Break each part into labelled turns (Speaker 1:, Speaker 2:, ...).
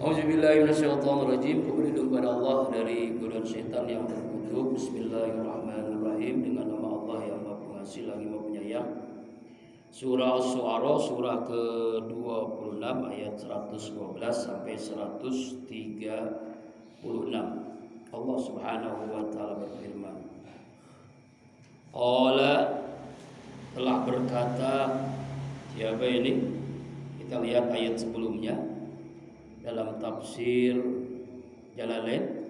Speaker 1: Auzubillahi minasyaitonirrajim. Berlindung kepada Allah dari godaan setan yang terkutuk. Bismillahirrahmanirrahim. Dengan nama Allah yang Maha Pengasih lagi Maha Penyayang. Surah Asy-Syu'ara surah ke-26 ayat 112 sampai 136. Allah Subhanahu wa taala berfirman. Qala, telah berkata, siapa ini? Kita lihat ayat sebelumnya. Dalam tafsir Jalalain,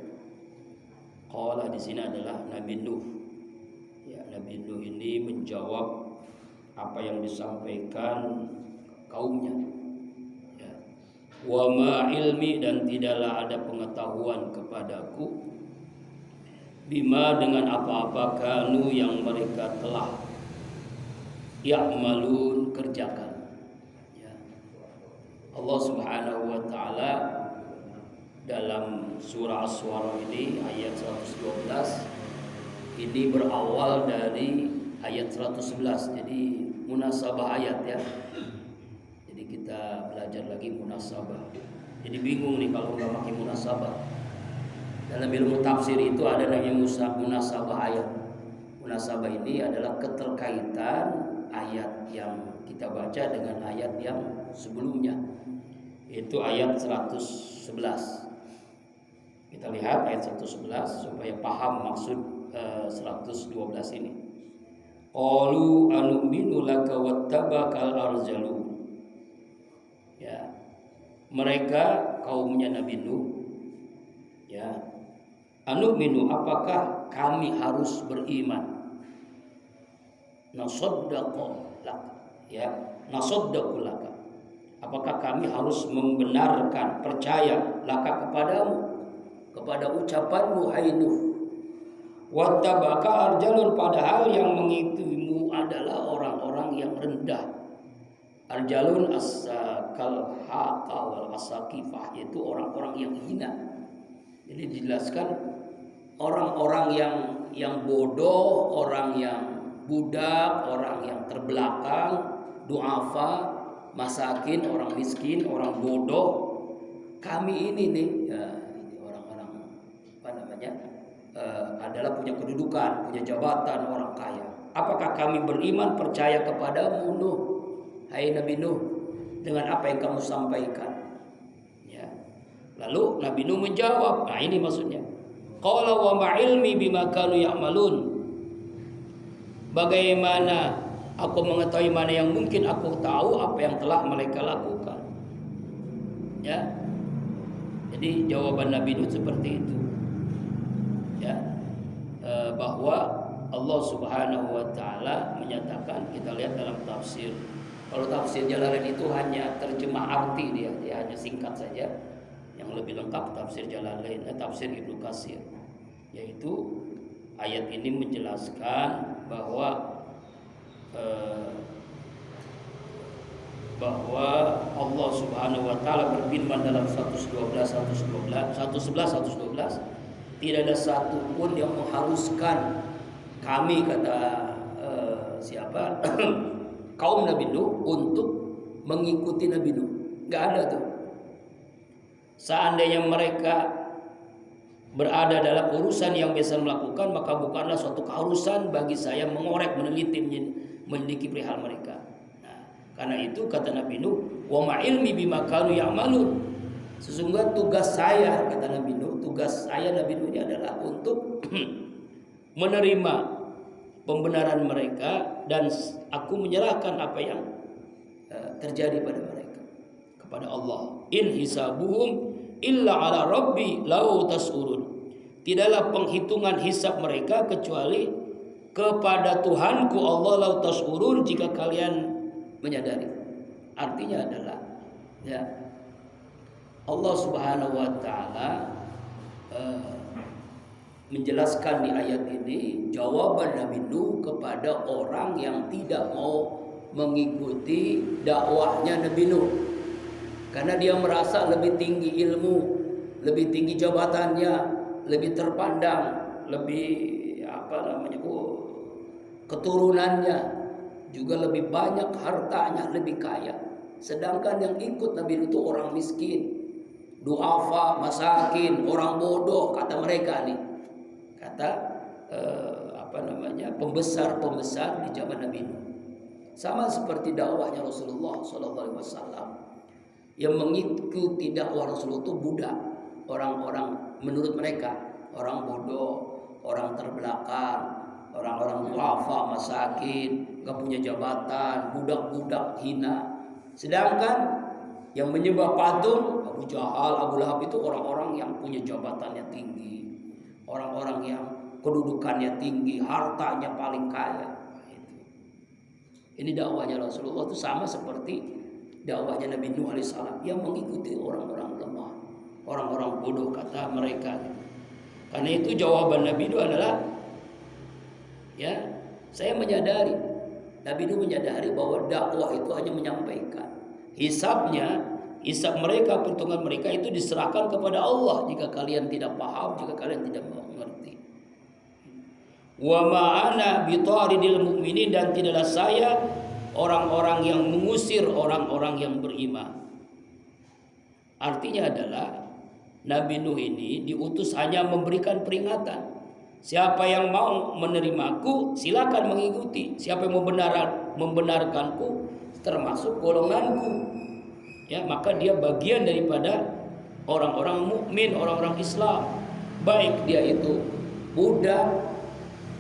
Speaker 1: qala di sini adalah Nabi Nuh. Ya, Nabi Nuh ini menjawab apa yang disampaikan kaumnya. Ya. Wa ma ilmi, dan tidaklah ada pengetahuan kepadaku, bima dengan apa-apa kanu yang mereka telah ya'malun kerjakan. Allah Subhanahu wa taala dalam surah Asy-Syu'ara ini ayat 112 ini berawal dari ayat 111. Jadi munasabah ayat ya. Jadi kita belajar lagi munasabah. Jadi bingung nih kalau nggak pakai munasabah. Dalam ilmu tafsir itu ada namanya munasabah ayat. Munasabah ini adalah keterkaitan ayat yang kita baca dengan ayat yang sebelumnya. Itu ayat 111. Kita lihat ayat 111 supaya paham maksud 112 ini. Qalu anu'minu laka wattaba'akal arzalun. Ya. Mereka kaumnya Nabi Nuh, ya. Anu'minu, apakah kami harus beriman? Nasaddaqu lak, ya. Nasaddaqu laka. Apakah kami harus membenarkan, percaya laka kepadamu, kepada ucapanmu hai Nuh? Wattabaka arjalun, padahal yang mengikutimu adalah orang-orang yang rendah. Arjalun asakal haqa wal asakifah, yaitu orang-orang yang hina. Jadi dijelaskan orang-orang yang bodoh, orang yang budak, orang yang terbelakang, du'afa, masakin, orang miskin, orang bodoh. Kami ini nih, ya, ini orang-orang apa namanya, adalah punya kedudukan, punya jabatan, orang kaya. Apakah kami beriman, percaya kepadamu Nuh, hai Nabi Nuh, dengan apa yang kamu sampaikan? Ya. Lalu Nabi Nuh menjawab, nah ini maksudnya. Qala wa ma ilmi bima kanu ya'malun. Bagaimana aku mengetahui mana yang mungkin aku tahu apa yang telah mereka lakukan. Ya. Jadi jawaban Nabi Nuh seperti itu. Ya. Bahwa Allah Subhanahu wa taala menyatakan, kita lihat dalam tafsir. Kalau tafsir Jalalain itu hanya terjemah arti, dia hanya singkat saja. Yang lebih lengkap tafsir Jalalain, tafsir Ibnu Katsir. Yaitu ayat ini menjelaskan bahwa Allah Subhanahu wa taala berfirman dalam 111 tidak ada satu pun yang mengharuskan kami, kata siapa kaum Nabi Nuh, untuk mengikuti Nabi Nuh. Enggak ada tuh. Seandainya mereka berada dalam urusan yang biasa melakukan, maka bukanlah suatu keharusan bagi saya mengorek, meneliti, menyelidiki perihal mereka. Nah, karena itu kata Nabi Nuh, wa ma ilmi bima kanu ya'malun. Sesungguhnya tugas saya, kata Nabi Nuh, tugas saya Nabi Nuh ini adalah untuk menerima pembenaran mereka, dan aku menyerahkan apa yang terjadi pada mereka kepada Allah. In hisabuhum illa ala rabbi lau tasurun. Tidaklah penghitungan hisab mereka kecuali kepada Tuhanku Allah, lau tasurun, jika kalian menyadari. Artinya adalah, ya, Allah Subhanahu wa taala menjelaskan di ayat ini jawaban Nabi Nuh kepada orang yang tidak mau mengikuti dakwahnya Nabi Nuh. Karena dia merasa lebih tinggi ilmu, lebih tinggi jabatannya, lebih terpandang, lebih keturunannya, juga lebih banyak hartanya, lebih kaya. Sedangkan yang ikut Nabi itu orang miskin, duafa, masakin, orang bodoh kata mereka nih. Kata pembesar-pembesar di zaman Nabi Nuh. Sama seperti dakwahnya Rasulullah SAW. Yang mengikuti dakwah Rasulullah itu budak, orang-orang menurut mereka orang bodoh, orang terbelakang, orang-orang duafa, masakin, gak punya jabatan, budak-budak hina. Sedangkan yang menyembah patung, Abu Jahal, Abu Lahab itu orang-orang yang punya jabatannya tinggi, orang-orang yang kedudukannya tinggi, hartanya paling kaya. Ini dakwahnya Rasulullah itu sama seperti dakwahnya Nabi Nuh alaihissalam yang mengikuti orang-orang lemah, orang-orang bodoh kata mereka. Karena itu jawaban Nabi Nuh adalah, ya, saya menyadari, Nabi Nuh menyadari bahwa dakwah itu hanya menyampaikan. Hisab mereka, perhitungan mereka itu diserahkan kepada Allah. Jika kalian tidak paham, jika kalian tidak mengerti. Wa ma'ana bitaridil mu'minin, dan tidaklah saya orang-orang yang mengusir orang-orang yang beriman. Artinya adalah Nabi Nuh ini diutus hanya memberikan peringatan. Siapa yang mau menerimaku silakan mengikuti. Siapa yang membenarkanku termasuk golonganku, ya, maka dia bagian daripada orang-orang mukmin, orang-orang Islam. Baik dia itu budak,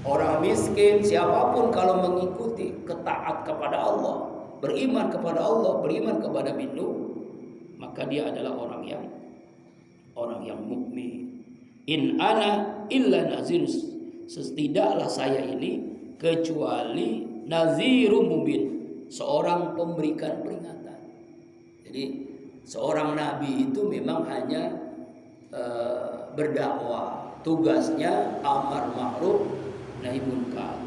Speaker 1: orang miskin, siapapun kalau mengikuti, ketaat kepada Allah, beriman kepada Allah, beriman kepada Nabi Nuh, maka dia adalah orang yang mukmin. In ana illa nazir, setidaklah saya ini kecuali nazirun mubin, seorang pemberikan peringatan. Jadi seorang nabi itu memang hanya berdakwah, tugasnya amar ma'ruf nahi munkar.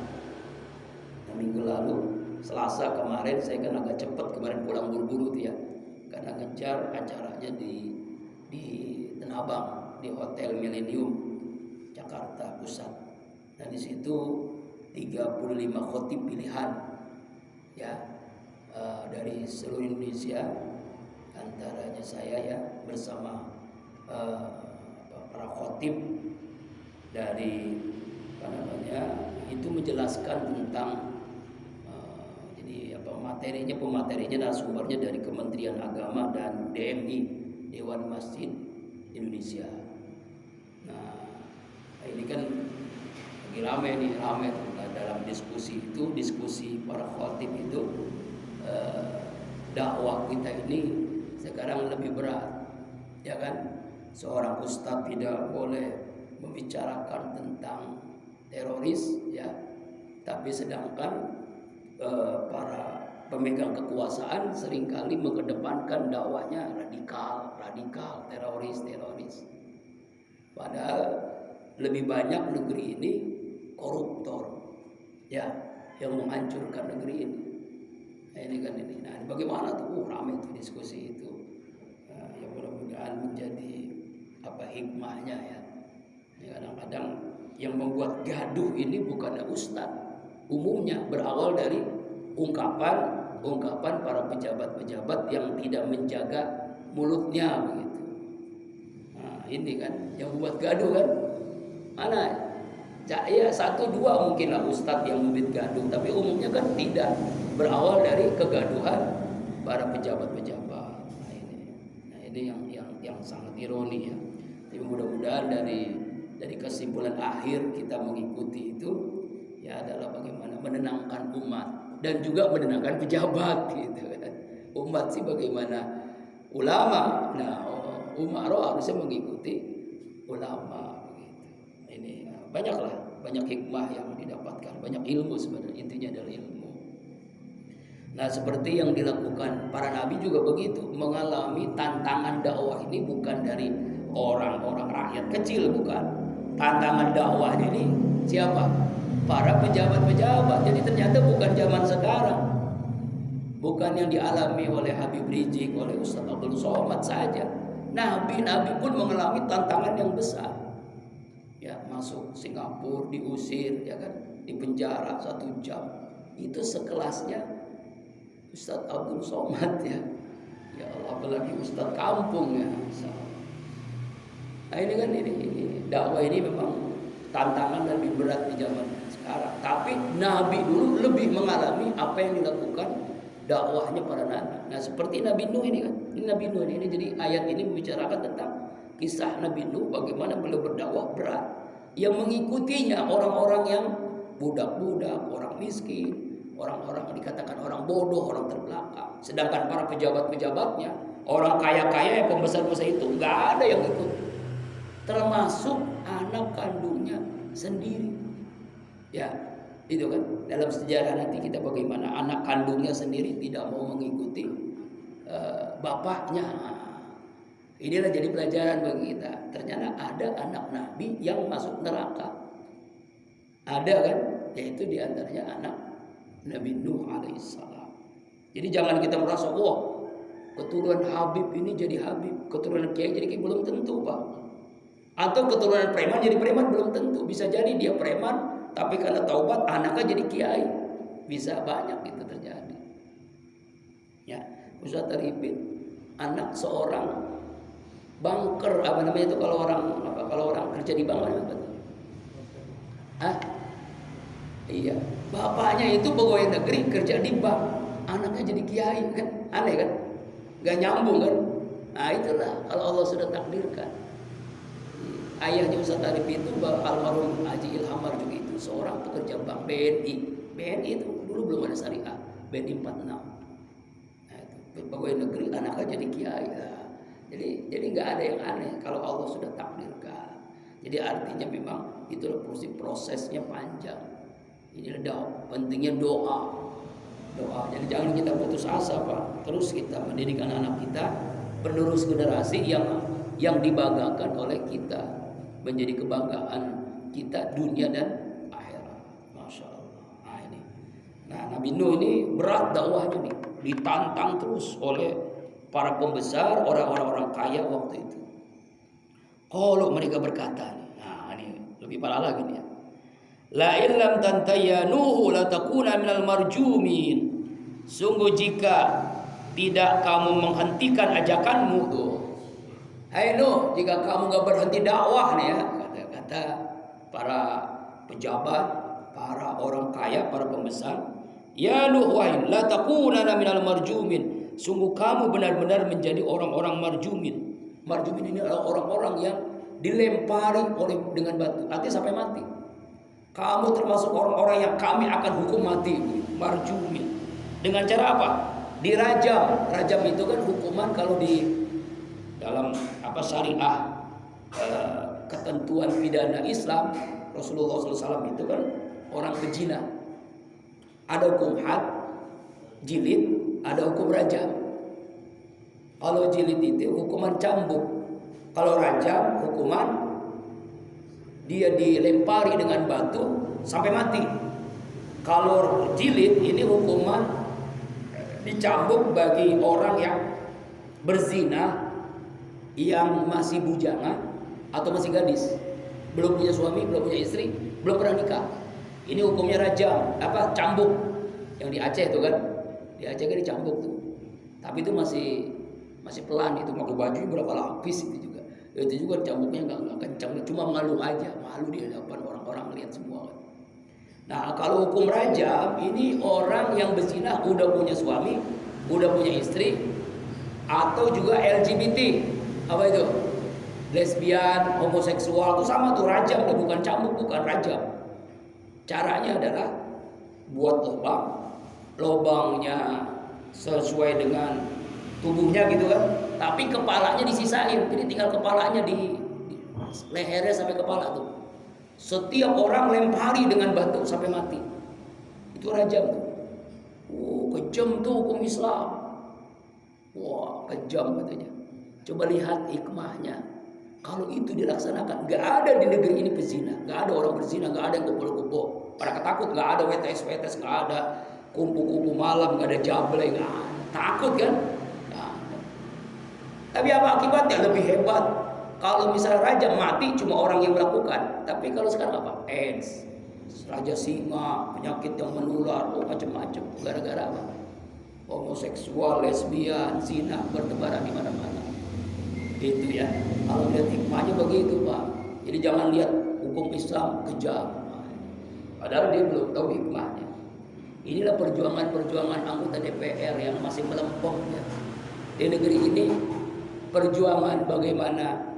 Speaker 1: Nah, minggu lalu Selasa kemarin saya kan agak cepat kemarin pulang buru-buru tuh ya, karena ngejar acaranya di Tanah Abang di Hotel Millennium Jakarta Pusat. Nah di situ 35 khotib pilihan, ya, dari seluruh Indonesia, antaranya saya ya bersama para khotib dari itu menjelaskan tentang jadi pematerinya narasumbernya dari Kementerian Agama dan DMI, Dewan Masjid Indonesia. Nah ini kan lagi ramai dalam diskusi para khotib itu, dakwah kita ini sekarang lebih berat, ya kan? Seorang ustadz tidak boleh membicarakan tentang teroris, ya, tapi sedangkan para pemegang kekuasaan seringkali mengedepankan dakwahnya radikal, teroris. Padahal lebih banyak negeri ini koruptor, ya, yang menghancurkan negeri ini. Nah ini kan ini. Nah bagaimana tuh? Ramai tuh diskusi itu. Ya mudah-mudahan menjadi hikmahnya ya. Kadang-kadang yang membuat gaduh ini bukannya ustadz, umumnya berawal dari ungkapan para pejabat-pejabat yang tidak menjaga mulutnya begitu. Nah ini kan yang membuat gaduh kan. Mana ya 1-2 mungkinlah ustadz yang membuat gaduh, tapi umumnya kan tidak, berawal dari kegaduhan para pejabat-pejabat. Nah ini yang sangat ironi ya. Tapi mudah-mudahan dari kesimpulan akhir kita mengikuti itu ya adalah bagaimana menenangkan umat dan juga menenangkan pejabat gitu kan. Umat sih bagaimana ulama, nah umaro harusnya mengikuti ulama gitu. Ini banyak hikmah yang didapatkan, banyak ilmu sebenarnya, intinya adalah ilmu. Nah seperti yang dilakukan para nabi juga begitu, mengalami tantangan dakwah ini bukan dari orang-orang rakyat kecil, bukan. Tantangan dakwah ini siapa? Para pejabat-pejabat. Jadi ternyata bukan zaman sekarang, bukan yang dialami oleh Habib Rizik, oleh Ustaz Abdul Somad saja. Nabi-nabi pun mengalami tantangan yang besar. Ya, masuk Singapura diusir, ya kan, di penjara 1 jam. Itu sekelasnya Ustaz Abdul Somad ya. Ya Allah, apalagi Ustaz kampung ya. Nah ini kan ini dakwah ini memang tantangan dan lebih berat di zaman sekarang. Tapi Nabi dulu lebih mengalami apa yang dilakukan dakwahnya para nabi. Nah seperti Nabi Nuh ini kan, ini Nabi Nuh ini jadi ayat ini membicarakan tentang kisah Nabi Nuh bagaimana beliau berdakwah berat. Yang mengikutinya orang-orang yang budak-budak, orang miskin, orang-orang yang dikatakan orang bodoh, orang terbelakang. Sedangkan para pejabat-pejabatnya, orang kaya-kaya yang pembesar-pembesar itu nggak ada yang ikut, termasuk anak kandungnya sendiri. Ya, itu kan dalam sejarah nanti kita bagaimana anak kandungnya sendiri tidak mau mengikuti bapaknya. Inilah jadi pelajaran bagi kita. Ternyata ada anak nabi yang masuk neraka. Ada kan? Yaitu diantaranya anak Nabi Nuh alaihissalam. Jadi jangan kita merasa wah keturunan Habib ini jadi Habib, keturunan Kiai jadi Kiai, belum tentu Pak. Atau keturunan preman jadi preman, belum tentu. Bisa jadi dia preman tapi karena taubat anaknya jadi Kiai. Bisa banyak itu terjadi. Ya, Ustaz Arifin anak seorang banker, apa namanya itu kalau orang kerja di bank apa tuh? Hah? Iya, bapaknya itu pegawai negeri kerja di bank, anaknya jadi kiai kan, aneh kan? Gak nyambung kan? Nah itulah kalau Allah sudah takdirkan. Ayahnya Ustaz Arif itu almarhum Haji Ilham Marzuki itu seorang pekerja bank BNI. BNI itu dulu belum ada syariah, BNI 46. Nah itu pegawai negeri anaknya jadi kiai. Nah, jadi nggak ada yang aneh kalau Allah sudah takdirkan. Jadi artinya memang itulah prosesnya panjang. Ini pentingnya doa. Jadi jangan kita putus asa Pak. Terus kita mendidik anak kita penerus generasi yang dibanggakan oleh kita, menjadi kebanggaan kita dunia dan akhirat. Masya Allah. Nah ini. Nah Nabi Nuh ini berat dakwahnya nih, ditantang terus oleh para pembesar, orang-orang kaya waktu itu. Kalau mereka berkata, nah ini lebih parah lagi nih ya. La illam tantaya Nuh la takuna minal marjumin. Sungguh jika tidak kamu menghentikan ajakanmu tuh. Hai Nuh, jika kamu gak berhenti dakwah nih ya, kata para pejabat, para orang kaya, para pembesar, ya Nuh wahai la takuna minal marjumin. Sungguh kamu benar-benar menjadi orang-orang marjumin. Marjumin ini adalah orang-orang yang dilempari dengan batu, artinya sampai mati. Kamu termasuk orang-orang yang kami akan hukum mati, marjumin. Dengan cara apa? Dirajam. Rajam itu kan hukuman kalau di dalam syariah ketentuan pidana Islam, Rasulullah SAW itu kan orang berzina. Ada hukum had, jilid, ada hukum rajam. Kalau jilid itu hukuman cambuk. Kalau rajam hukuman dia dilempari dengan batu sampai mati. Kalau jilid ini hukuman dicambuk bagi orang yang berzina, yang masih bujana atau masih gadis, belum punya suami, belum punya istri, belum pernah nikah. Ini hukumnya rajam, cambuk. Yang di Aceh itu kan, di Aceh kan dicambuk tuh. Tapi itu masih pelan, itu pakai baju berapa lapis itu juga. Itu juga cambuknya nggak kencang, cuma malu aja, malu di hadapan orang-orang lihat semua. Nah kalau hukum rajam ini orang yang berzina udah punya suami, udah punya istri, atau juga LGBT, apa itu? Lesbian, homoseksual itu sama tuh rajam, bukan cambuk, bukan rajam. Caranya adalah buat lobangnya sesuai dengan tubuhnya gitu kan, tapi kepalanya disisain, jadi tinggal kepalanya di lehernya sampai kepala tuh. Setiap orang lempari dengan batu sampai mati. Itu rajam tuh. Kejam tuh hukum Islam. Wah, kejam katanya. Coba lihat hikmahnya. Kalau itu dilaksanakan, gak ada di negeri ini pezina, gak ada orang berzina, gak ada yang kumpul-kumpul. Para ketakut, gak ada WTS, gak ada kumpul-kumpul malam, gak ada jablay, gak ada. Takut kan? Gak ada. Tapi apa akibatnya? Lebih hebat. Kalau misalnya raja mati cuma orang yang melakukan. Tapi kalau sekarang apa? AIDS, raja singa, penyakit yang menular, macam-macam. Gara-gara apa? Homoseksual, lesbian, zina bertebaran di mana-mana. Itu ya. Kalau lihat hikmahnya begitu Pak. Jadi jangan lihat hukum Islam kejam. Padahal dia belum tahu hikmahnya. Inilah perjuangan-perjuangan anggota DPR yang masih melempem ya. Di negeri ini perjuangan bagaimana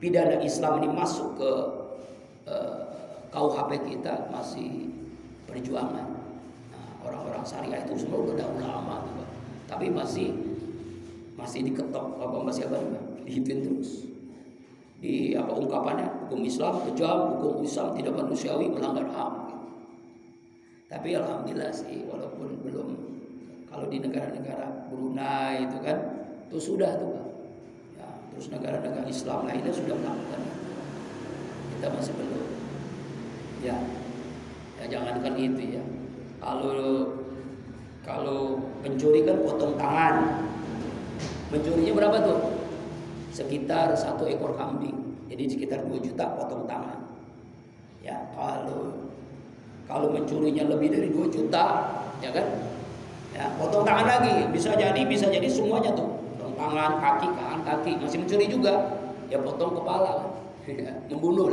Speaker 1: pidana Islam ini masuk ke KUHP kita masih perjuangan. Nah, orang-orang syariah itu semua udah ulama tuh, Pak. Tapi masih diketok masih dihitin terus. Di ungkapannya hukum Islam kejam, hukum Islam tidak manusiawi, melanggar HAM. Tapi alhamdulillah sih walaupun belum, kalau di negara-negara Brunei itu kan itu sudah tuh Pak. Ya, terus negara-negara Islam lainnya sudah melakukan itu. Kita masih belum. Ya jangankan itu ya. Kalau pencuri kan potong tangan. Mencurinya berapa tuh? Sekitar 1 ekor kambing. Jadi sekitar 2 juta potong tangan. Ya, kalau mencurinya lebih dari 2 juta, ya kan? Ya, potong tangan lagi. Bisa jadi semuanya tuh. Potong tangan, kaki, masih mencuri juga. Ya potong kepala. Membunuh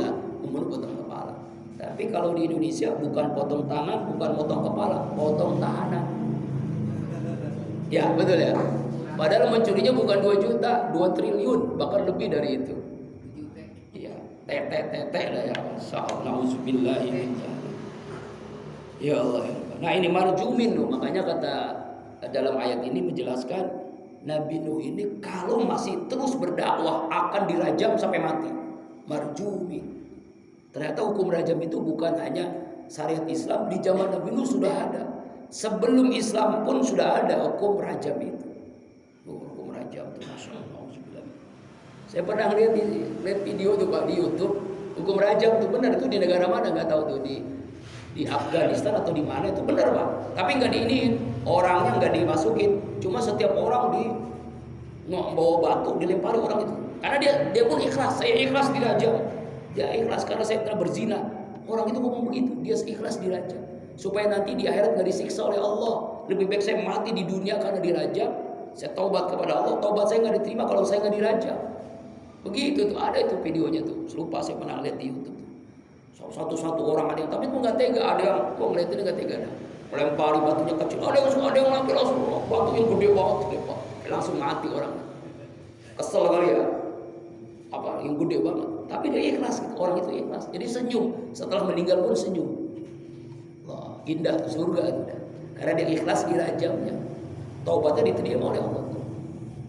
Speaker 1: potong kepala. Tapi kalau di Indonesia bukan potong tangan, bukan potong kepala, potong tahanan. Ya, betul ya. Padahal mencurinya bukan 2 juta, 2 triliun, bahkan lebih dari itu. Iya, tete lah ya. Alhamdulillah ini. Ya Allah. Nah, ini marjumin loh. Makanya kata dalam ayat ini menjelaskan Nabi Nuh ini kalau masih terus berdakwah akan dirajam sampai mati. Marjumin. Ternyata hukum rajam itu bukan hanya syariat Islam, di zaman Nabi Nuh sudah ada. Sebelum Islam pun sudah ada hukum rajam itu. Hukum rajam itu Masya Allah. Saya pernah lihat video tuh Pak di YouTube. Hukum rajam itu benar, itu di negara mana nggak tahu tuh, di Afghanistan atau di mana itu benar Pak. Tapi nggak diiniin, orangnya nggak dimasukin. Cuma setiap orang bawa batu dilempari orang itu. Karena dia pun ikhlas, saya ikhlas dirajam. Dia ikhlas karena saya pernah berzina. Orang itu ngomong begitu, dia ikhlas dirajam. Supaya nanti di akhirat gak disiksa oleh Allah. Lebih baik saya mati di dunia karena dirajam. Saya taubat kepada Allah, taubat saya gak diterima kalau saya gak dirajam. Begitu tuh, ada itu videonya tuh. Lupa saya pernah lihat di YouTube. Satu-satu orang ada yang, tapi itu gak tega. Ada yang, ngeliatin gak tega dah. Melempari batunya kecil. Ada yang lagi langsung batu yang gede banget. Langsung mati orang. Kesel kali ya. Yang gede banget. Tapi dia ikhlas, orang itu ikhlas. Jadi senyum, setelah meninggal pun senyum. Wah, indah surga indah. Karena dia ikhlas dirajamnya. Taubatnya diterima oleh Allah.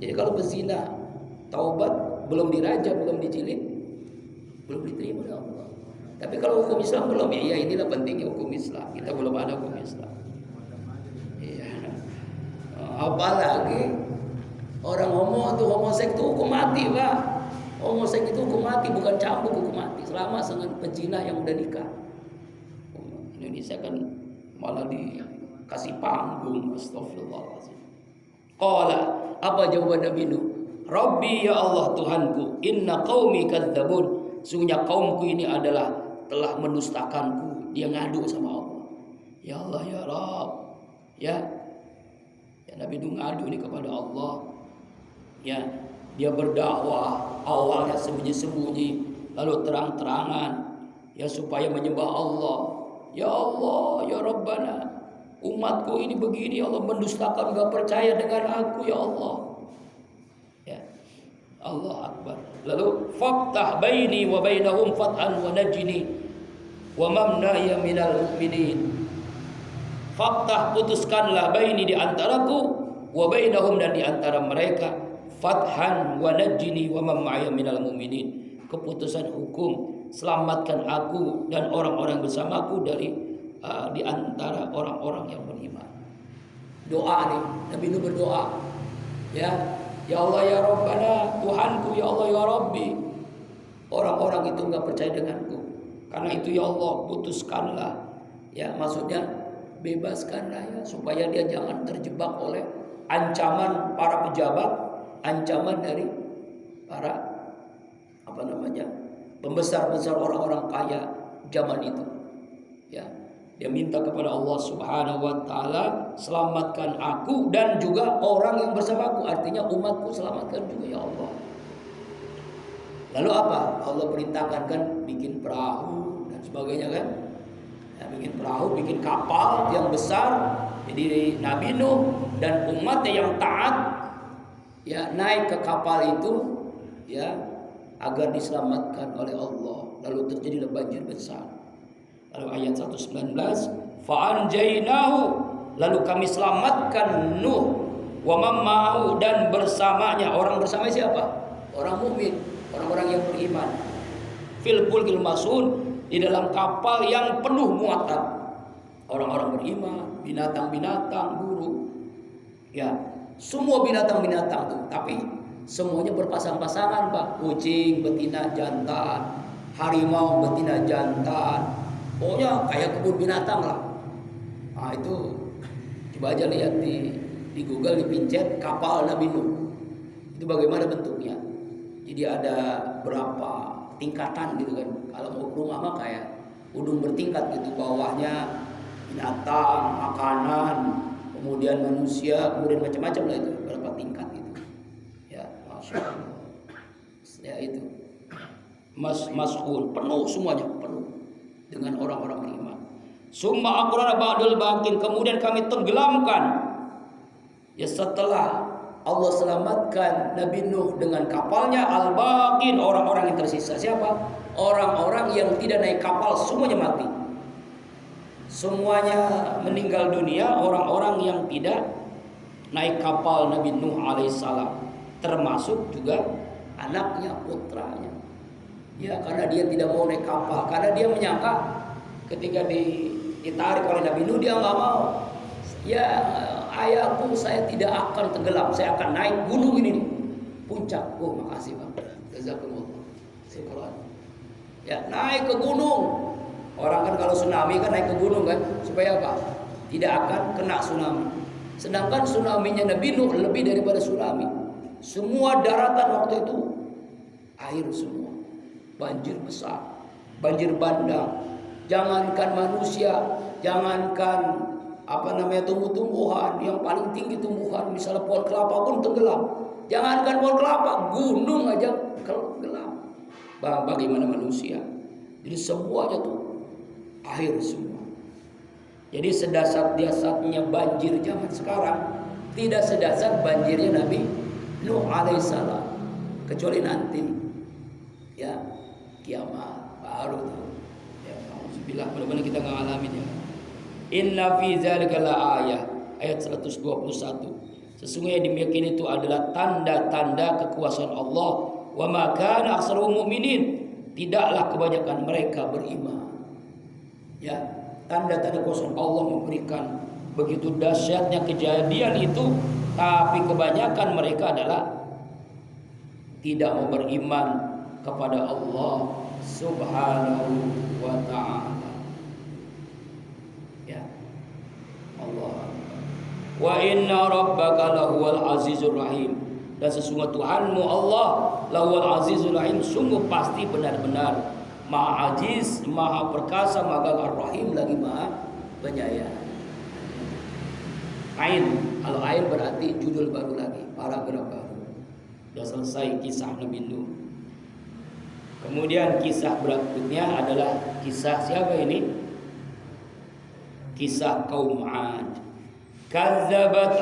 Speaker 1: Jadi kalau berzina, taubat belum dirajam, belum dijilid, belum diterima oleh Allah. Tapi kalau hukum Islam belum, ya inilah pentingnya hukum Islam. Kita belum ada hukum Islam. Iya. Apalagi orang homoseks itu hukum mati, Pak. Homoseks itu hukum mati, bukan cambuk, hukum mati. Selama dengan pezina yang udah nikah. Indonesia kan malah dikasih panggung. Astagfirullahaladzim. Qala, apa jawaban Nabi Nuh? Rabbi ya Allah Tuhanku, inna qaumi kadzdzabun. Sungguhnya kaumku ini telah mendustakanku. Dia ngadu sama Allah. Ya Allah ya Rabb. Ya Nabi Nuh ngadu ini kepada Allah. Ya, dia berdakwah awalnya sembunyi-sembunyi, lalu terang-terangan, ya supaya menyembah Allah. Ya Allah, ya Rabbana, umatku ini begini, ya Allah, mendustakan, gak percaya dengan aku, ya Allah. Ya, Allah Akbar. Lalu faktah baini wa bainahum fathan wa najini wa mamnaya minal mu'minin. Faktah, putuskanlah baini di antaraku wa bainahum, dan di antara mereka, fathan wa najini wa mamnaya minal mu'minin. Keputusan hukum, selamatkan aku dan orang-orang bersamaku dari di antara orang-orang yang beriman. Doa nih, Nabi Nuh berdoa. Ya Allah ya Rabbana, Tuhanku, ya Allah ya Rabbi. Orang-orang itu enggak percaya denganku. Karena itu ya Allah, putuskanlah. Ya, maksudnya bebaskanlah ya, supaya dia jangan terjebak oleh ancaman para pejabat, ancaman dari para pembesar-besar orang-orang kaya zaman itu. Ya, dia minta kepada Allah Subhanahu wa taala, selamatkan aku dan juga orang yang bersamaku, artinya umatku, selamatkan juga ya Allah. Lalu apa? Allah perintahkan kan bikin perahu dan sebagainya kan? Ya, bikin perahu, bikin kapal yang besar. Jadi Nabi Nuh dan umatnya yang taat ya naik ke kapal itu ya agar diselamatkan oleh Allah. Lalu terjadilah banjir besar. Lalu ayat 119, fa'anjainahu, lalu kami selamatkan Nuh wa mamma'ahu, dan bersamanya. Orang bersama siapa? Orang mukmin, orang-orang yang beriman. Fil fulkil masun, di dalam kapal yang penuh muatan. Orang-orang beriman, binatang-binatang, burung. Ya, semua binatang-binatang tuh, tapi semuanya berpasang-pasangan, Pak. Kucing betina jantan, harimau betina jantan. Pokoknya kayak kebun binatang lah. Nah, itu coba aja lihat di Google, dipincet kapal Nabi Nuh. Itu bagaimana bentuknya. Jadi ada berapa tingkatan gitu kan. Kalau mau rumah mah kayak udung bertingkat gitu, bawahnya binatang, makanan, kemudian manusia, kemudian macam-macam lah itu, berapa tingkat itu. Ya, Masya Allah. Ya itu. Mas'ul, penuh semuanya, penuh dengan orang-orang beriman. Summa aqrara ba'dul baqin, kemudian kami tenggelamkan. Ya setelah Allah selamatkan Nabi Nuh dengan kapalnya, al-baqin, orang-orang yang tersisa. Siapa? Orang-orang yang tidak naik kapal, semuanya mati. Semuanya meninggal dunia, orang-orang yang tidak naik kapal Nabi Nuh alaihissalam, termasuk juga anaknya, putranya. Ya, karena dia tidak mau naik kapal, karena dia menyangka ketika ditarik oleh Nabi Nuh, dia nggak mau. Ya, ayahku, saya tidak akan tenggelam, saya akan naik gunung ini nih, puncak. Oh, makasih Bang, jazakumullah. Ya, naik ke gunung. Orang kan kalau tsunami kan naik ke gunung kan, supaya apa? Tidak akan kena tsunami. Sedangkan tsunami-nya Nabi Nuh lebih daripada tsunami. Semua daratan waktu itu air semua. Banjir besar, banjir bandang. Jangankan manusia, jangankan tumbuh-tumbuhan, yang paling tinggi tumbuhan misalnya pohon kelapa pun tenggelam. Jangankan pohon kelapa, gunung aja tenggelam. Bagaimana manusia? Jadi semuanya tuh air semua. Jadi sedasar-dasarnya banjir zaman sekarang tidak sedasar banjirnya Nabi Nuh alaihissalam, kecuali nanti ya kiamat baru tuh. Ya, alhamdulillah, mudah-mudahan kita nggak ngalamin ya. Inna fi dzalika laayah, ayat 121. Sesungguhnya demikian itu adalah tanda-tanda kekuasaan Allah. Wa ma kana aktsaruhum mu'minin, tidaklah kebanyakan mereka beriman. Ya, tanda-tanda kekuasaan Allah memberikan begitu dahsyatnya kejadian itu, tapi kebanyakan mereka adalah tidak mau beriman kepada Allah Subhanahu wa ta'ala. Ya, Allah. Wa inna rabbaka lahuwal azizur rahim, dan sesungguhnya Tuhanmu Allah lahuwal azizur rahim, sungguh pasti benar-benar Maha Aziz, Maha Perkasa, Maha Ar-Rahim, lagi Maha Penyayang. Ain, kalau ain berarti judul baru lagi, paragraf baru. Sudah selesai kisah Nabi Nuh. Kemudian kisah berikutnya adalah kisah siapa ini? Kisah kaum Ad. Kazzabat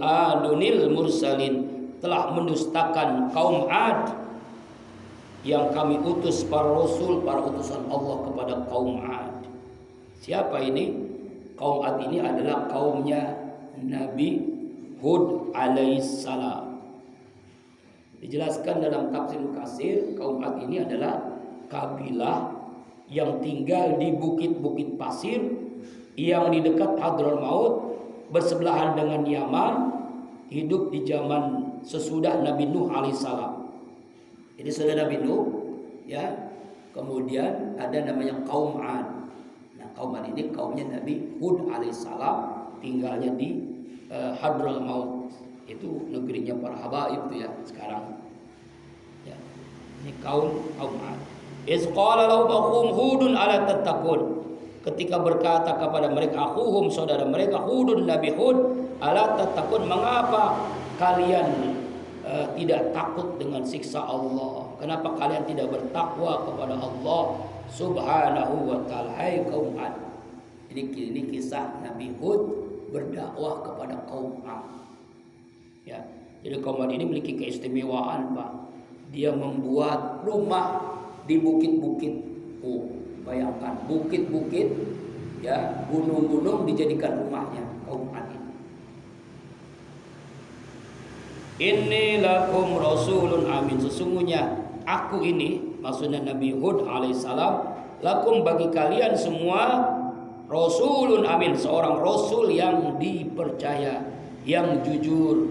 Speaker 1: adunil mursalin, telah mendustakan kaum Ad yang kami utus para rasul, para utusan Allah kepada kaum Ad. Siapa ini? Kaum Ad ini adalah kaumnya Nabi Hud alaihissalam. Dijelaskan dalam tafsir Katsir, kaum Ad ini adalah kabilah yang tinggal di bukit-bukit pasir yang di dekat Hadramaut, bersebelahan dengan Yaman, hidup di zaman sesudah Nabi Nuh alaihissalam. Jadi sudah Nabi Nuh, ya, kemudian ada namanya kaum Ad. Nah, kaum Ad ini kaumnya Nabi Hud alaihissalam, tinggalnya di Hadramaut. Itu negerinya para habaib itu ya sekarang. Ya, ini kaum Ad. Iz qala lahum akhuhum Hudun ala tattaqun. Ketika berkata kepada mereka akhuhum, saudara mereka Hudun, Nabi Hud, ala tattaqun, mengapa kalian tidak takut dengan siksa Allah? Kenapa kalian tidak bertakwa kepada Allah Subhanahu wa taala? Hai kaum Ad. Ini kisah Nabi Hud berdakwah kepada kaum Ad. Ya. Jadi kaum Ad ini memiliki keistimewaan, Pak. Dia membuat rumah di bukit-bukit. Bayangkan bukit-bukit, ya, gunung-gunung dijadikan rumahnya kaum Ad ini. Inni lakum rasulun amin. Sesungguhnya aku ini, maksudnya Nabi Hud alaihissalam, lakum bagi kalian semua rasulun amin, seorang rasul yang dipercaya, yang jujur,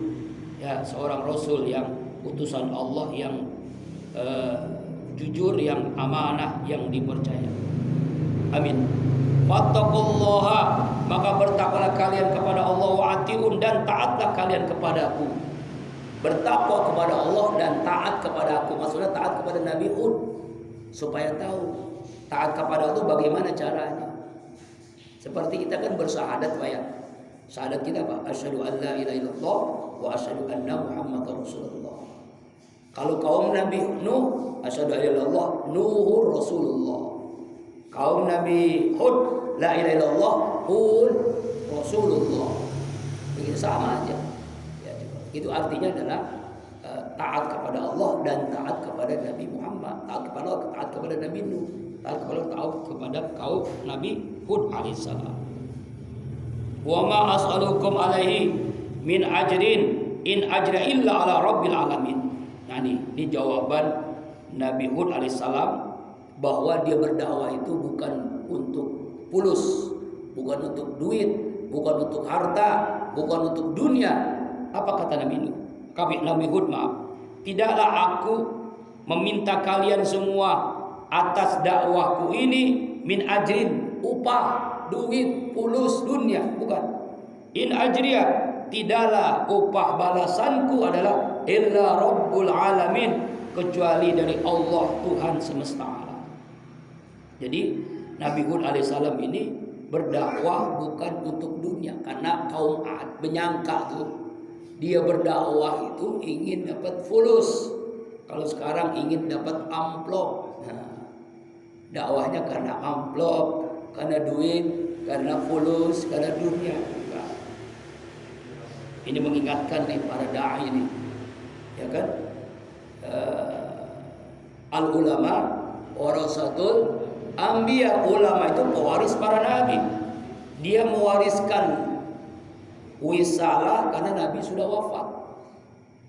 Speaker 1: ya, seorang rasul yang utusan Allah yang jujur, yang amanah, yang dipercaya. Amin. Fattaqullaha, maka bertakwalah kalian kepada Allah, wa atiun, dan taatlah kalian kepadaku. Bertakwa kepada Allah dan taat kepada aku, maksudnya taat kepada Nabi Hud, supaya tahu taat kepada Allah bagaimana caranya. Seperti kita kan bersyahadat, Pak, ya. Syahadat kita apa? Asyhadu an la ilaha illallah wa asyhadu anna Muhammadar Rasulullah. Kalau kaum Nabi Nuh, asyhadu an la ilaha illallah Nuhur Rasulullah. Kaum Nabi Hud, la ilaha illallah Hud Rasulullah. Begitu, sama aja. Itu artinya adalah taat kepada Allah dan taat kepada Nabi Muhammad, taat kepada Allah, taat kepada Nabi Nuh, taat kepada kaum Nabi Hud alaihissalam. Wa ma as'alukum alaihi min ajrin in ajra illa ala rabbil alamin. Nah, ini jawaban Nabi Hud alaihissalam bahwa dia berdakwah itu bukan untuk fulus, bukan untuk duit, bukan untuk harta, bukan untuk dunia. Apa kata Nabi Hud? Tidaklah aku meminta kalian semua atas dakwahku ini min ajrin, upah, duit, fulus, dunia, bukan. In ajriya, tidaklah upah balasanku adalah illa rabbul alamin, kecuali dari Allah Tuhan semesta alam. Jadi Nabi Hud alaihissalam ini berdakwah bukan untuk dunia, karena kaum Ad menyangka tuh dia berdakwah itu ingin dapat fulus. Kalau sekarang ingin dapat amplop. Nah, dakwahnya karena amplop, karena duit, karena fulus, karena dunia. Nah, ini mengingatkan nih para dai ini, ya kan? Al ulama warasatul anbiya, ulama itu pewaris para nabi. Dia mewariskan wisalah karena Nabi sudah wafat.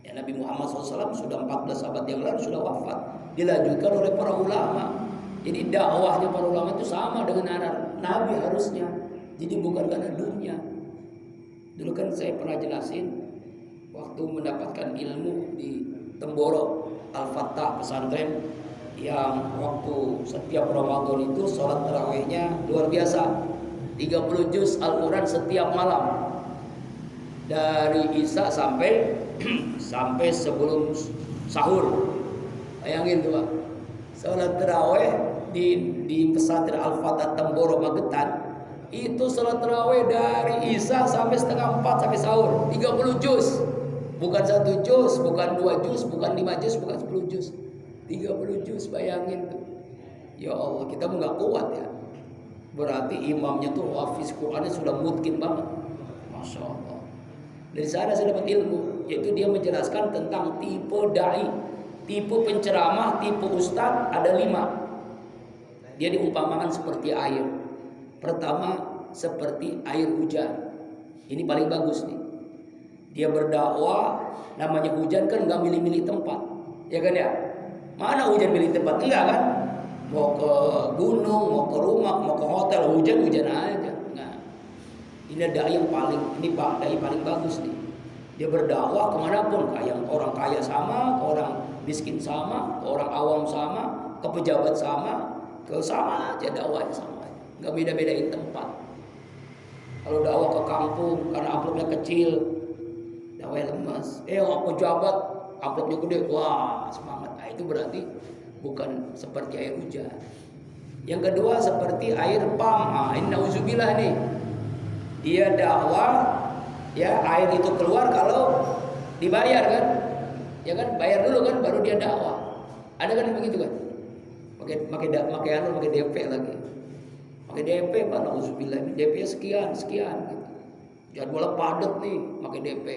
Speaker 1: Ya, Nabi Muhammad SAW sudah 14 abad yang lalu sudah wafat. Dilanjutkan oleh para ulama. Jadi dakwahnya para ulama itu sama dengan anak Nabi harusnya. Jadi bukan karena dunia. Dulu kan saya pernah jelasin waktu mendapatkan ilmu di Temboro Al-Fattah pesantren, yang waktu setiap Ramadan itu sholat tarawihnya luar biasa. 30 juz Al-Quran setiap malam. Dari Isya sampai sebelum sahur. Bayangin tuh, Pak. Salat tarawih di pesantren Al-Fatah Temboro Magetan, itu salat tarawih dari Isya sampai setengah 4 sampai sahur. 30 juz. Bukan 1 juz, bukan 2 juz, bukan 5 juz, bukan 10 juz. 30 juz, bayangin tuh. Ya Allah, kita nggak kuat ya. Berarti imamnya tuh hafiz Qur'annya sudah mungkin banget. Masya Allah. Dari sana saya dapat ilmu, yaitu dia menjelaskan tentang tipe dai, tipe penceramah, tipe ustadz, ada 5. Dia diumpamakan seperti air. Pertama seperti air hujan. Ini paling bagus nih. Dia berdakwah, namanya hujan kan nggak milih-milih tempat, ya kan ya? Mana hujan milih tempat? Enggak kan? Mau ke gunung, mau ke rumah, mau ke hotel, hujan aja. Ini dai yang dai paling bagus nih. Dia berdakwah kemanapun, yang orang kaya sama, ke orang miskin sama, ke orang awam sama, ke pejabat sama, sama aja dakwahnya sama, nggak beda-bedain tempat. Kalau dakwah ke kampung karena amplopnya kecil, dakwahnya lemas. Pejabat amplopnya gede, wah semangat. Nah, itu berarti bukan seperti air hujan. Yang kedua seperti air pam. Ini nauzubillah nih. Dia dakwah, ya, air itu keluar kalau dibayar kan. Ya kan, bayar dulu kan baru dia dakwah. Ada kan yang begitu kan? Pakai DP lagi. Pakai DP Pak, nauzubillah, DP sekian gitu. Jadwalnya padat nih, pakai DP.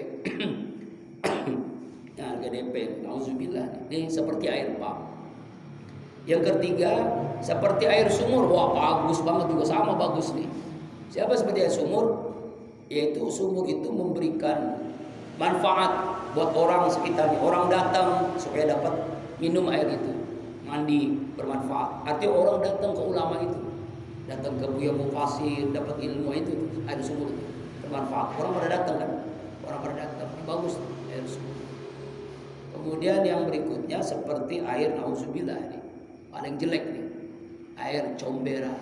Speaker 1: Nah, harga DP, nauzubillah. Ini seperti air pump. Yang ketiga, seperti air sumur. Wah, bagus banget juga, sama bagus nih. Siapa seperti air sumur? Yaitu sumur itu memberikan manfaat buat orang sekitarnya. Orang datang supaya dapat minum air itu, mandi, bermanfaat. Artinya orang datang ke ulama itu, datang ke Buya Mufasir, dapat ilmu itu, air sumur itu bermanfaat. Orang pada datang kan? Orang pada datang. Ini bagus air sumur. Kemudian yang berikutnya seperti air nauzubillah ini. Paling jelek nih, air comberan.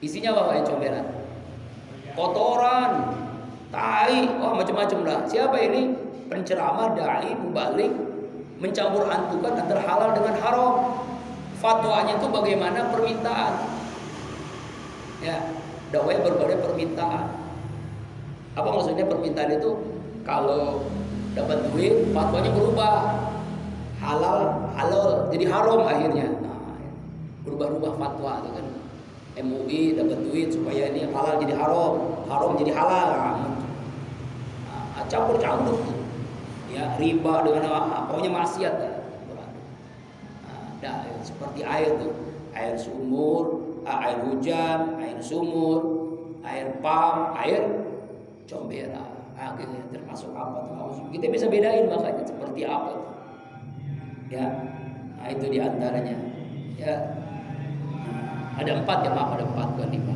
Speaker 1: Isinya apa air comberan? Kotoran, tai, macam-macam lah. Siapa ini? Penceramah, dai, mubalik, mencampur antukan antara halal dengan haram. Fatwanya itu bagaimana permintaan? Ya, dakwahnya berbagai permintaan. Apa maksudnya permintaan itu? Kalau dapat duit, fatwanya berubah. Halal jadi haram akhirnya. Berubah-ubah fatwa itu kan. MUI dapat duit supaya ini halal jadi haram jadi halal. Campur-campur tuh. Ya, riba dengan pokoknya maksiat kan. Seperti air tuh, air sumur, air hujan, air sumur, air pump, air comberan. Akhirnya termasuk apa tuh? Kita bisa bedain makanya seperti apa tuh. Ya, nah itu diantaranya. Ya. Ada 4 ya, maaf, ada 4 bukan 5.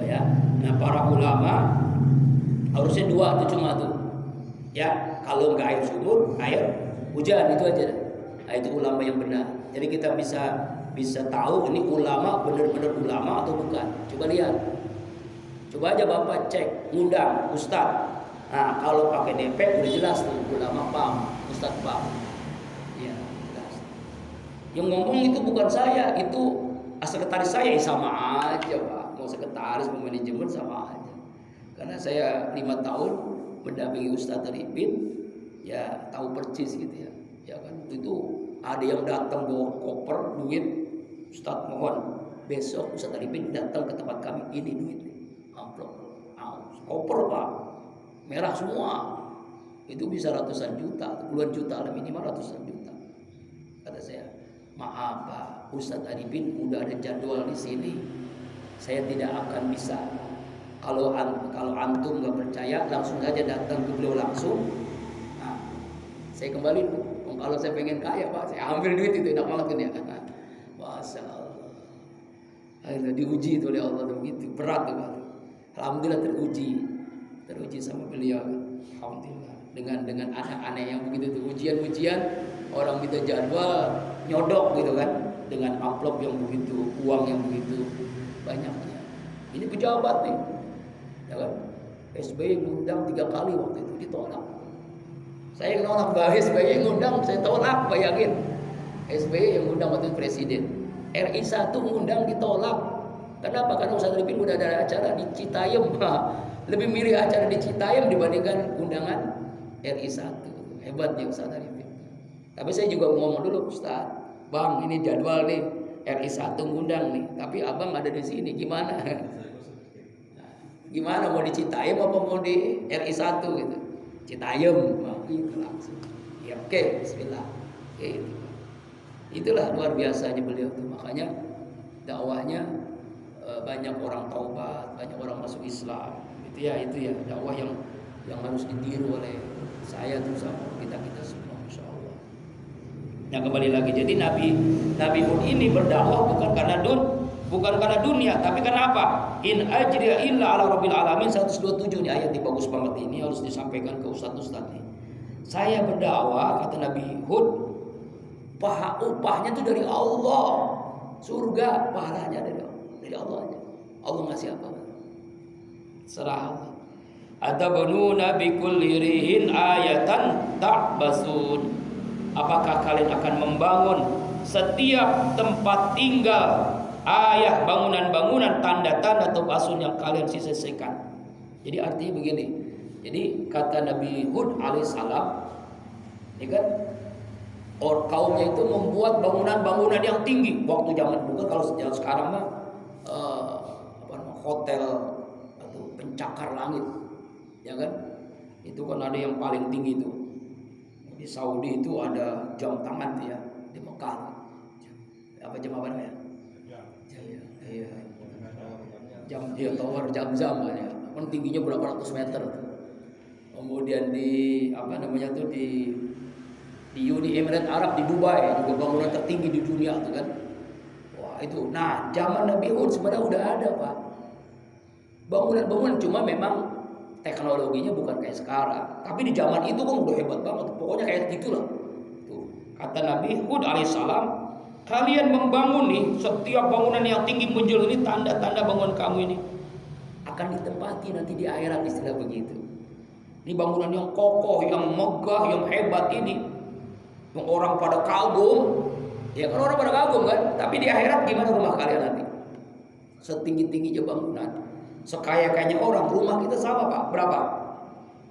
Speaker 1: Ya. Nah, para ulama harusnya 2 itu cuma tuh. Ya, kalau enggak air sumur, air hujan itu aja. Nah, itu ulama yang benar. Jadi kita bisa tahu ini ulama benar-benar ulama atau bukan. Coba lihat. Coba aja Bapak cek, ngundang ustaz. Nah, kalau pakai DP udah jelas tuh ulama paham, ustaz paham. Ya, jelas. Yang ngomong itu bukan saya, itu sekretaris saya, sama aja Pak. Mau sekretaris, mau manajemen sama aja. Karena saya 5 tahun mendampingi Ustadz Arifin, ya tahu persis gitu ya. Ya kan, itu ada yang datang bawa koper duit, Ustadz mohon besok Ustadz Arifin datang ke tempat kami, ini duit, amplop, koper Pak, merah semua. Itu bisa ratusan juta, puluhan juta lah, minimal ratusan juta. Kata saya, maaf Pak, Ustadz Arifin udah ada jadwal di sini. Saya tidak akan bisa. Kalau antum nggak percaya, langsung saja datang ke beliau langsung. Nah, saya kembali. Kalau saya pengen kaya Pak, saya ambil duit itu, enak banget kan ya. Masya Allah. Akhirnya diuji itu oleh Allah begitu berat tuh Pak. Alhamdulillah teruji sama beliau. Alhamdulillah dengan anak-anak yang begitu tuh, ujian orang minta jadwal nyodok gitu kan, dengan amplop yang begitu, uang yang begitu banyaknya. Ini pejabat nih, ya kan? SBY ngundang 3 kali waktu itu, ditolak. Saya nolak, SBY ngundang, saya tolak, bayangin. SBY yang ngundang waktu itu presiden, RI 1 ngundang, ditolak. Kenapa? Karena Ustadz Arifin udah ada acara di Citayam. Lebih milih acara di Citayam dibandingkan undangan RI 1. Hebatnya Ustadz Arifin. Tapi saya juga ngomong dulu, Ustadz, Bang, ini jadwal nih, RI 1 ngundang nih, tapi abang ada di sini, gimana? Gimana, mau di Citayam apa mau di RI 1 gitu? Citayam, itu langsung. Ya oke, bismillah. Oke, itu. Itulah luar biasanya beliau tuh. Makanya dakwahnya banyak orang taubat, banyak orang masuk Islam. Itu ya dakwah yang harus ditiru oleh saya tuh sama kita semua, insyaallah. Nah, kembali lagi, jadi Nabi Hud ini berdakwah bukan karena dunia, tapi kenapa? In ajriya illa ala rabbil alamin. 127 nih ayat, bagus banget ini, harus disampaikan ke ustaz nih. Saya berdakwah, kata Nabi Hud, upahnya itu dari Allah. Surga pahalanya dari Allah aja. Allah ngasih apa? Serah Allah. Atabununa bi kulli rihin ayatan ta'basun. Apakah kalian akan membangun setiap tempat tinggal, bangunan-bangunan, tanda-tanda atau basun yang kalian selesaikan? Jadi artinya begini. Jadi kata Nabi Hud alaihissalam, ya kan? Kaumnya itu membuat bangunan-bangunan yang tinggi waktu zaman dulu. Kalau sekarang mah hotel atau pencakar langit, ya kan? Itu kan ada yang paling tinggi itu. Di Saudi itu ada jam tangan tuh ya, di Mekah. Apa jam apa namanya? Iya. Jam dia tower jam-jam ya. Kan tingginya berapa ratus meter. Kemudian di apa namanya tuh di Uni Emirat Arab di Dubai juga bangunan tertinggi di dunia tuh kan. Wah itu. Nah zaman Nabi Hud sebenarnya udah ada Pak. Bangunan-bangunan cuma memang teknologinya bukan kayak sekarang. Tapi di zaman itu kan udah hebat banget. Pokoknya kayak gitulah. Tuh. Kata Nabi Hud alaihissalam, kalian membangun nih setiap bangunan yang tinggi menjulang ini tanda-tanda bangunan kamu ini akan ditempati nanti di akhirat, istilah begitu. Ini bangunan yang kokoh, yang megah, yang hebat ini, yang orang pada kagum, ya kan orang pada kagum kan. Tapi di akhirat gimana rumah kalian nanti? Setinggi-tingginya bangunan, sekaya-kayanya orang, rumah kita sama Pak, berapa?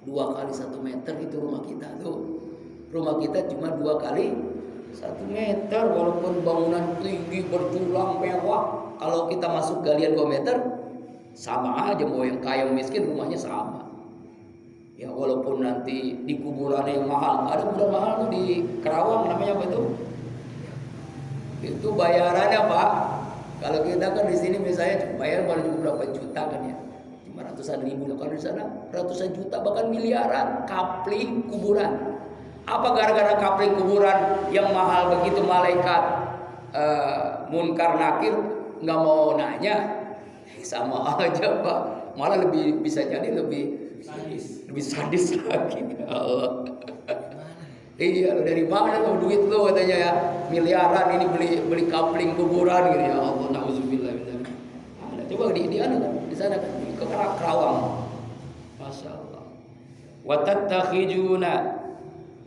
Speaker 1: 2 kali 1 meter itu rumah kita tuh. Rumah kita cuma 2 kali 1 meter, walaupun bangunan tinggi bertulang mewah. Kalau kita masuk galian 2 meter, sama aja mau yang kaya miskin rumahnya sama. Ya walaupun nanti di kuburan yang mahal, ada kuburan mahal tuh di Kerawang namanya apa itu? Itu bayarannya Pak. Kalau kita kan di sini misalnya bayar baru berapa juta kan ya, cuma ratusan ribu. Kalau di sana ratusan juta bahkan miliaran kapling kuburan. Apa gara-gara kapling kuburan yang mahal begitu malaikat Munkar Nakir nggak mau nanya? Sama aja Pak, malah lebih bisa jadi lebih sadis lagi. Allah. Iya, dari mana tuh duit lo katanya ya, miliaran ini beli kapling kuburan gitu ya Allah. Nauzubillah min dzalik. Coba di sana kan ke Kerawang. Masya Allah. Wa tattakhijuna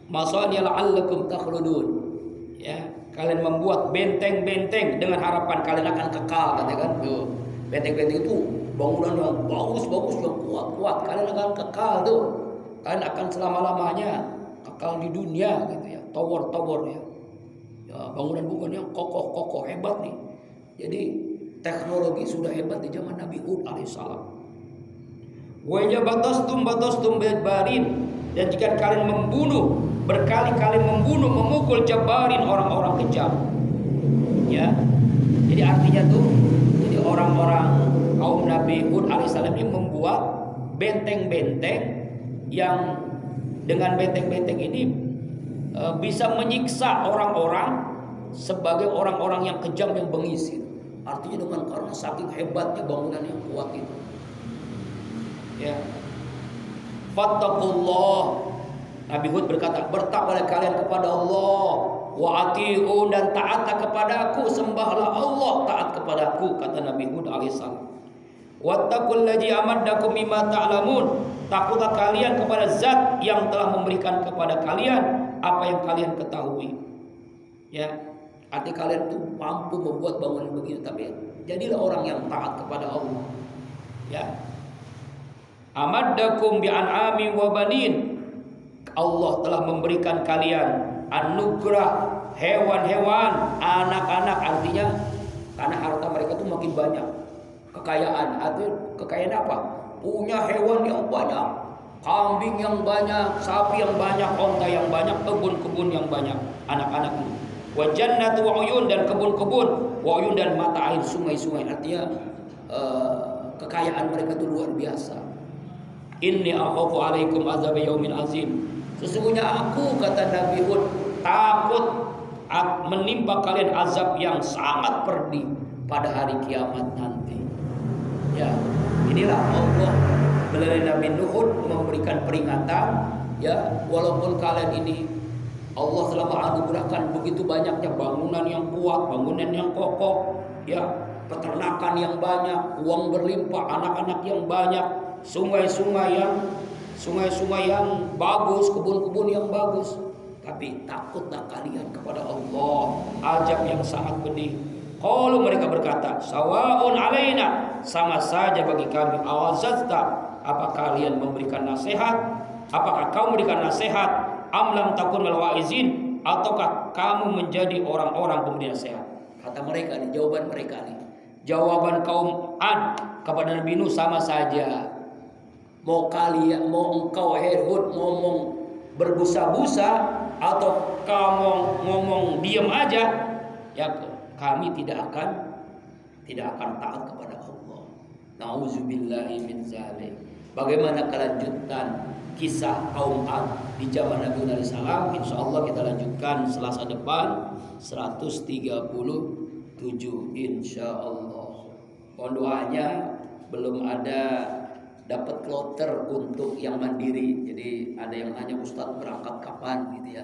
Speaker 1: masaniya la'allakum takhludun. Ya, kalian membuat benteng-benteng dengan harapan kalian akan kekal, katanya kan. Tuh. Benteng-benteng itu bangunan yang bagus-bagus, yang kuat-kuat, kalian akan kekal tuh. Kalian akan selama-lamanya kekal di dunia gitu ya. Tower-tower ya. Ya, bangunan-bangunan yang kokoh-kokoh hebat nih. Jadi teknologi sudah hebat di zaman Nabi Hud alaihissalam. Wa batastum barin, dan jika kalian membunuh, berkali-kali membunuh, memukul jabarin orang-orang kejam. Ya. Jadi artinya tuh orang-orang kaum Nabi Hud alaihissalam ini membuat benteng-benteng yang dengan benteng-benteng ini bisa menyiksa orang-orang sebagai orang-orang yang kejam, yang bengis. Artinya dengan karena saking hebatnya bangunan yang kuat itu. Ya. Fattaqullah. Nabi Hud berkata, bertakwalah kalian kepada Allah, wa ati'u, dan taatlah kepadaku, sembahlah Allah, taat kepadaku, kata Nabi Hud alaihissalam. Wattaqul ladzi amaddakum bima ta'lamun, takutlah kalian kepada zat yang telah memberikan kepada kalian apa yang kalian ketahui. Ya, arti kalian itu mampu membuat bangunan begitu, tapi jadilah orang yang taat kepada Allah. Ya. Amaddakum bi an'ami wa banin, Allah telah memberikan kalian anugerah hewan-hewan, anak-anak, artinya karena harta mereka itu makin banyak. Kekayaan, atau kekayaan apa? Punya hewan yang banyak, kambing yang banyak, sapi yang banyak, onta yang banyak, kebun-kebun yang banyak, anak-anak itu. Wa jannatu wa uyun, dan kebun-kebun, wa uyun, dan mata air, sungai-sungai. Artinya kekayaan mereka itu luar biasa. Inni akhafu alaikum azab yaumin azim. Sesungguhnya aku, kata Nabi Hud, takut menimpa kalian azab yang sangat pedih pada hari kiamat nanti. Ya, inilah Allah melalui Nabi Hud memberikan peringatan. Ya, walaupun kalian ini Allah telah menganugerahkan begitu banyaknya bangunan yang kuat, bangunan yang kokoh, ya, peternakan yang banyak, uang berlimpah, anak-anak yang banyak, sungai-sungai yang bagus, kebun-kebun yang bagus, tapi takutlah kalian kepada Allah, azab yang sangat pedih. Kalau mereka berkata, sawaun alaina, sama saja bagi kami, awazazta, apa kalian memberikan nasihat, apakah kau memberikan nasihat am lam takun minal wa'izin, ataukah kamu menjadi orang-orang pemberi nasihat? Kata mereka nih, jawaban mereka nih. Jawaban kaum Ad kepada Nabi Nuh sama saja. Mau kalian, mau engkau Hud ngomong berbusa-busa atau kamu ngomong diam aja, ya kami tidak akan taat kepada Allah. Nauzubillahi min zalik. Bagaimana kelanjutan kisah kaum Ad di zaman Nabi Nuh alaihissalam? Insyaallah kita lanjutkan Selasa depan 137 insyaallah. Mohon doanya, belum ada dapat kloter untuk yang mandiri. Jadi ada yang nanya, Ustadz berangkat kapan gitu ya.